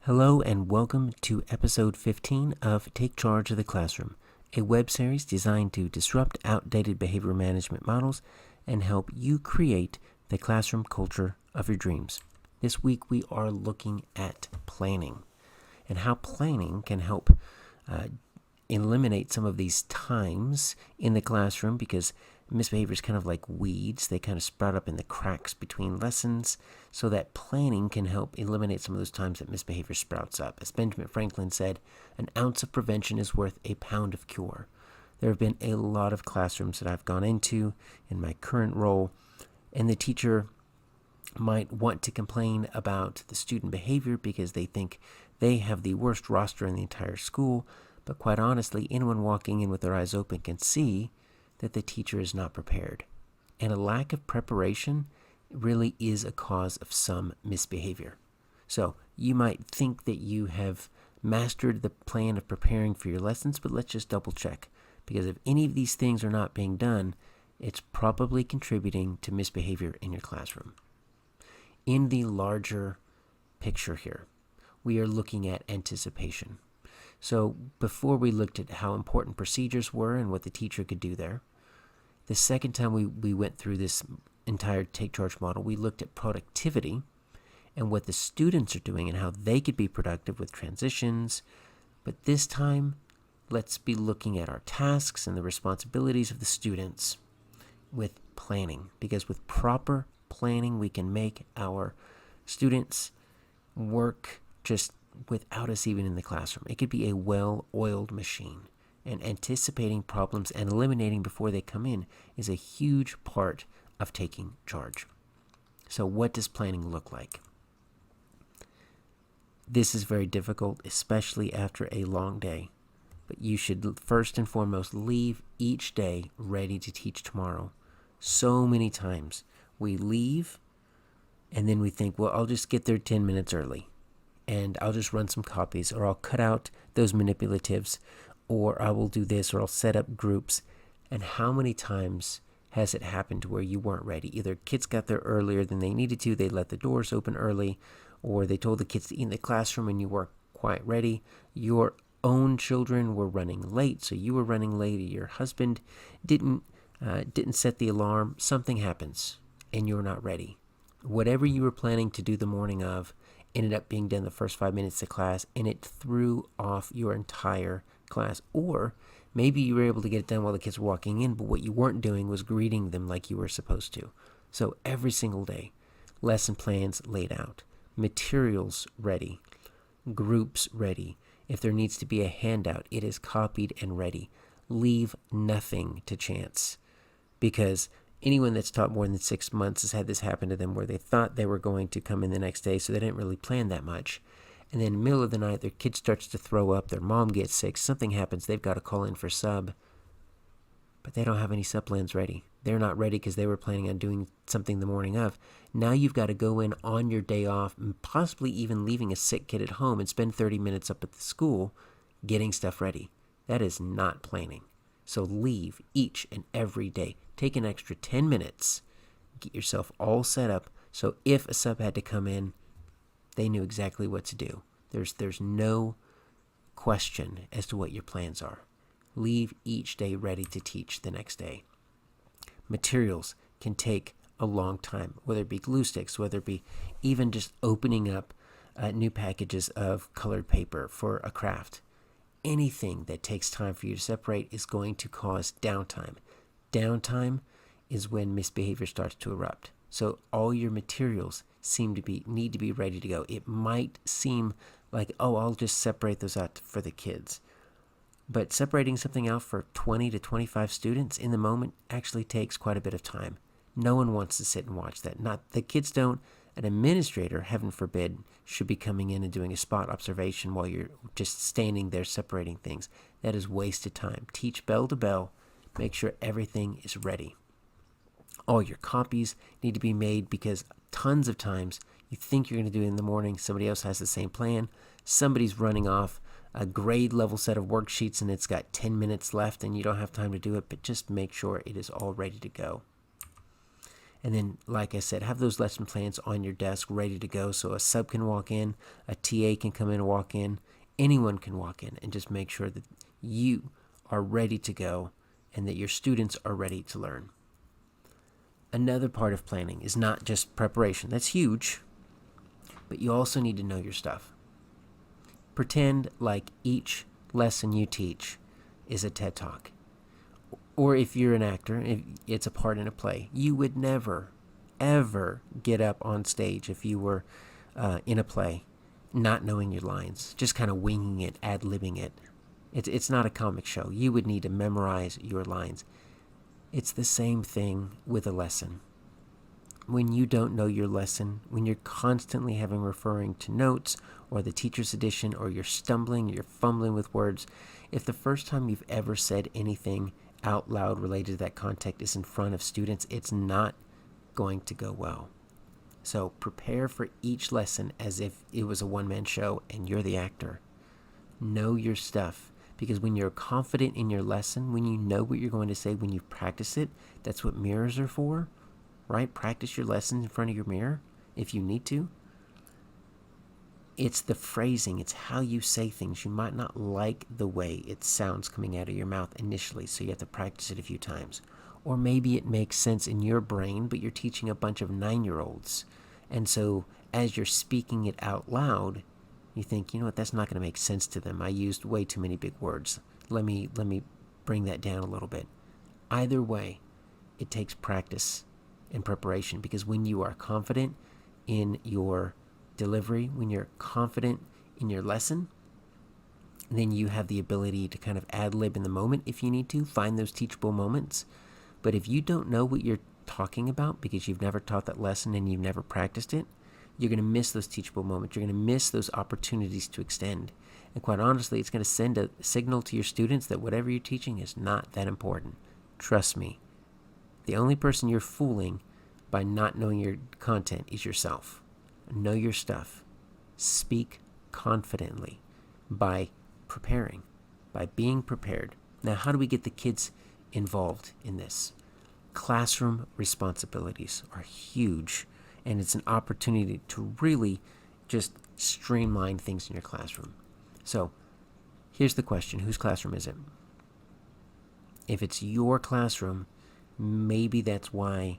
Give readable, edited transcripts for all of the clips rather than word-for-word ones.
Hello and welcome to episode 15 of Take Charge of the Classroom, a web series designed to disrupt outdated behavior management models and help you create the classroom culture of your dreams. This week we are looking at planning and how planning can help eliminate some of these times in the classroom, because misbehavior is kind of like weeds. They kind of sprout up in the cracks between lessons, so that planning can help eliminate some of those times that misbehavior sprouts up. As Benjamin Franklin said, an ounce of prevention is worth a pound of cure. There have been a lot of classrooms that I've gone into in my current role, and the teacher might want to complain about the student behavior because they think they have the worst roster in the entire school. But quite honestly, anyone walking in with their eyes open can see that the teacher is not prepared. And a lack of preparation really is a cause of some misbehavior. So you might think that you have mastered the plan of preparing for your lessons, but let's just double check. Because if any of these things are not being done, it's probably contributing to misbehavior in your classroom. In the larger picture here, we are looking at anticipation. So before we looked at how important procedures were and what the teacher could do there, the second time we went through this entire Take Charge model, we looked at productivity and what the students are doing and how they could be productive with transitions. But this time, let's be looking at our tasks and the responsibilities of the students with planning, because with proper planning, we can make our students work just without us even in the classroom. It could be a well-oiled machine, and anticipating problems and eliminating before they come in is a huge part of taking charge. So what does planning look like? This is very difficult, especially after a long day. But you should first and foremost leave each day ready to teach tomorrow. So many times we leave and then we think, well, I'll just get there 10 minutes early and I'll just run some copies, or I'll cut out those manipulatives, or I will do this, or I'll set up groups. And how many times has it happened where you weren't ready? Either kids got there earlier than they needed to, they let the doors open early, or they told the kids to eat in the classroom and you weren't quite ready. Your own children were running late, so you were running late, or your husband didn't set the alarm. Something happens and you're not ready. Whatever you were planning to do the morning of ended up being done the first 5 minutes of class, and it threw off your entire class. Or maybe you were able to get it done while the kids were walking in, but what you weren't doing was greeting them like you were supposed to. So every single day, lesson plans laid out, materials ready, groups ready. If there needs to be a handout, it is copied and ready. Leave nothing to chance, because anyone that's taught more than 6 months has had this happen to them, where they thought they were going to come in the next day, so they didn't really plan that much. And then in the middle of the night, their kid starts to throw up, their mom gets sick, something happens, they've got to call in for sub. But they don't have any sub plans ready. They're not ready because they were planning on doing something the morning of. Now you've got to go in on your day off, and possibly even leaving a sick kid at home, and spend 30 minutes up at the school getting stuff ready. That is not planning. So leave each and every day. Take an extra 10 minutes. Get yourself all set up so if a sub had to come in, they knew exactly what to do. There's no question as to what your plans are. Leave each day ready to teach the next day. Materials can take a long time, whether it be glue sticks, whether it be even just opening up new packages of colored paper for a craft. Anything that takes time for you to separate is going to cause downtime. Downtime is when misbehavior starts to erupt. So all your materials need to be ready to go. It might seem like, oh, I'll just separate those out for the kids. But separating something out for 20 to 25 students in the moment actually takes quite a bit of time. No one wants to sit and watch that. Not the kids don't. An administrator, heaven forbid, should be coming in and doing a spot observation while you're just standing there separating things. That is wasted time. Teach bell to bell. Make sure everything is ready. All your copies need to be made, because tons of times you think you're going to do it in the morning. Somebody else has the same plan. Somebody's running off a grade level set of worksheets and it's got 10 minutes left and you don't have time to do it, but just make sure it is all ready to go. And then, like I said, have those lesson plans on your desk ready to go so a sub can walk in, a TA can come in and walk in, anyone can walk in, and just make sure that you are ready to go and that your students are ready to learn. Another part of planning is not just preparation. That's huge, but you also need to know your stuff. Pretend like each lesson you teach is a TED Talk. Or if you're an actor, if it's a part in a play, you would never, ever get up on stage if you were in a play not knowing your lines, just kind of winging it, ad-libbing it. It's not a comic show. You would need to memorize your lines. It's the same thing with a lesson. When you don't know your lesson, when you're constantly referring to notes or the teacher's edition, or you're stumbling, you're fumbling with words, if the first time you've ever said anything out loud related to that context is in front of students, it's not going to go well. So prepare for each lesson as if it was a one-man show and you're the actor. Know your stuff, because when you're confident in your lesson, when you know what you're going to say, when you practice it, that's what mirrors are for, right? Practice your lessons in front of your mirror if you need to. It's the phrasing, it's how you say things. You might not like the way it sounds coming out of your mouth initially, so you have to practice it a few times. Or maybe it makes sense in your brain, but you're teaching a bunch of 9-year-olds. And so as you're speaking it out loud, you think, you know what, that's not going to make sense to them. I used way too many big words. Let me bring that down a little bit. Either way, it takes practice and preparation, because when you are confident in your delivery, when you're confident in your lesson, then you have the ability to kind of ad-lib in the moment if you need to, find those teachable moments. But if you don't know what you're talking about because you've never taught that lesson and you've never practiced it, you're going to miss those teachable moments. You're going to miss those opportunities to extend. And quite honestly, it's going to send a signal to your students that whatever you're teaching is not that important. Trust me. The only person you're fooling by not knowing your content is yourself. Know your stuff. Speak confidently by preparing, by being prepared. Now, how do we get the kids involved in this? Classroom responsibilities are huge, and it's an opportunity to really just streamline things in your classroom. So, here's the question. Whose classroom is it? If it's your classroom, maybe that's why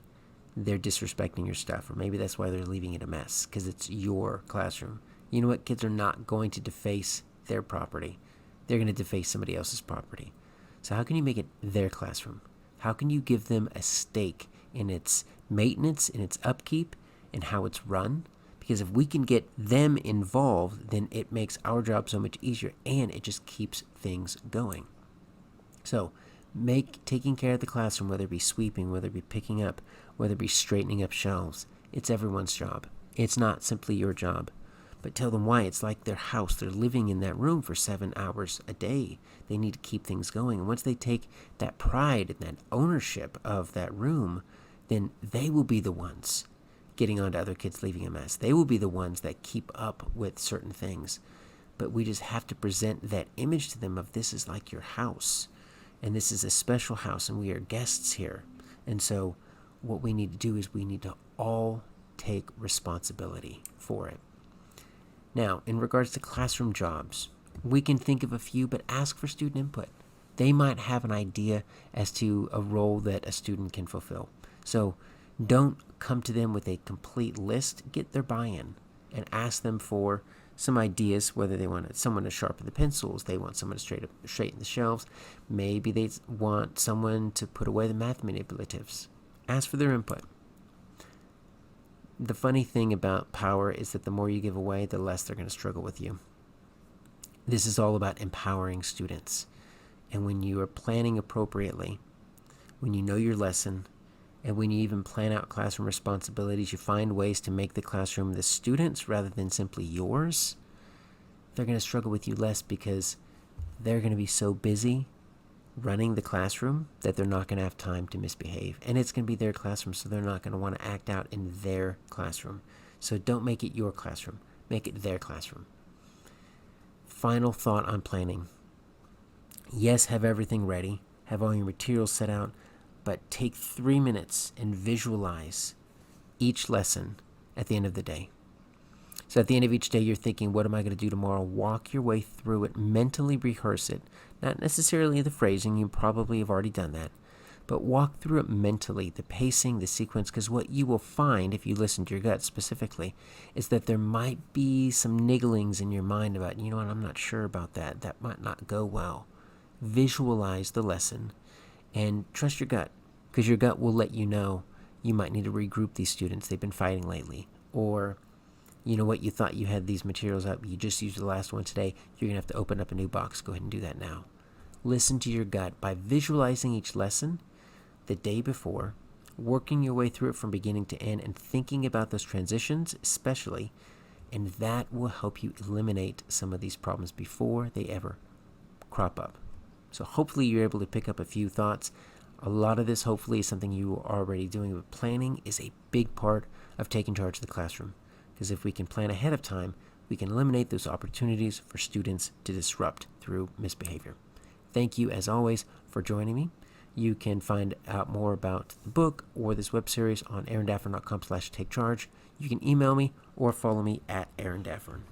they're disrespecting your stuff, or maybe that's why they're leaving it a mess, because it's your classroom. You know what? Kids are not going to deface their property. They're going to deface somebody else's property. So how can you make it their classroom? How can you give them a stake in its maintenance, in its upkeep, and how it's run? Because if we can get them involved, then it makes our job so much easier, and it just keeps things going. So taking care of the classroom, whether it be sweeping, whether it be picking up, whether it be straightening up shelves, it's everyone's job. It's not simply your job. But tell them why. It's like their house. They're living in that room for 7 hours a day. They need to keep things going. And once they take that pride and that ownership of that room, then they will be the ones getting on to other kids leaving a mess. They will be the ones that keep up with certain things. But we just have to present that image to them of this is like your house. And this is a special house, and we are guests here. And so what we need to do is we need to all take responsibility for it. Now, in regards to classroom jobs, we can think of a few, but ask for student input. They might have an idea as to a role that a student can fulfill. So don't come to them with a complete list. Get their buy-in and ask them for some ideas, whether they want someone to sharpen the pencils, they want someone to straighten the shelves, maybe they want someone to put away the math manipulatives. Ask for their input. The funny thing about power is that the more you give away, the less they're going to struggle with you. This is all about empowering students. And when you are planning appropriately, when you know your lesson, and when you even plan out classroom responsibilities, you find ways to make the classroom the students rather than simply yours, they're going to struggle with you less, because they're going to be so busy running the classroom that they're not going to have time to misbehave. And it's going to be their classroom, so they're not going to want to act out in their classroom. So don't make it your classroom. Make it their classroom. Final thought on planning. Yes, have everything ready. Have all your materials set out. But take 3 minutes and visualize each lesson at the end of the day. So at the end of each day, you're thinking, what am I going to do tomorrow? Walk your way through it, mentally rehearse it. Not necessarily the phrasing, you probably have already done that, but walk through it mentally, the pacing, the sequence, because what you will find, if you listen to your gut specifically, is that there might be some nigglings in your mind about, you know what, I'm not sure about that. That might not go well. Visualize the lesson and trust your gut, because your gut will let you know you might need to regroup these students. They've been fighting lately. Or, you know what, you thought you had these materials up, you just used the last one today, you're going to have to open up a new box. Go ahead and do that now. Listen to your gut by visualizing each lesson the day before, working your way through it from beginning to end, and thinking about those transitions especially, and that will help you eliminate some of these problems before they ever crop up. So hopefully you're able to pick up a few thoughts. A lot of this hopefully is something you are already doing, but planning is a big part of taking charge of the classroom, because if we can plan ahead of time, we can eliminate those opportunities for students to disrupt through misbehavior. Thank you, as always, for joining me. You can find out more about the book or this web series on aarondaffern.com/takecharge. You can email me or follow me at Aaron Daffern.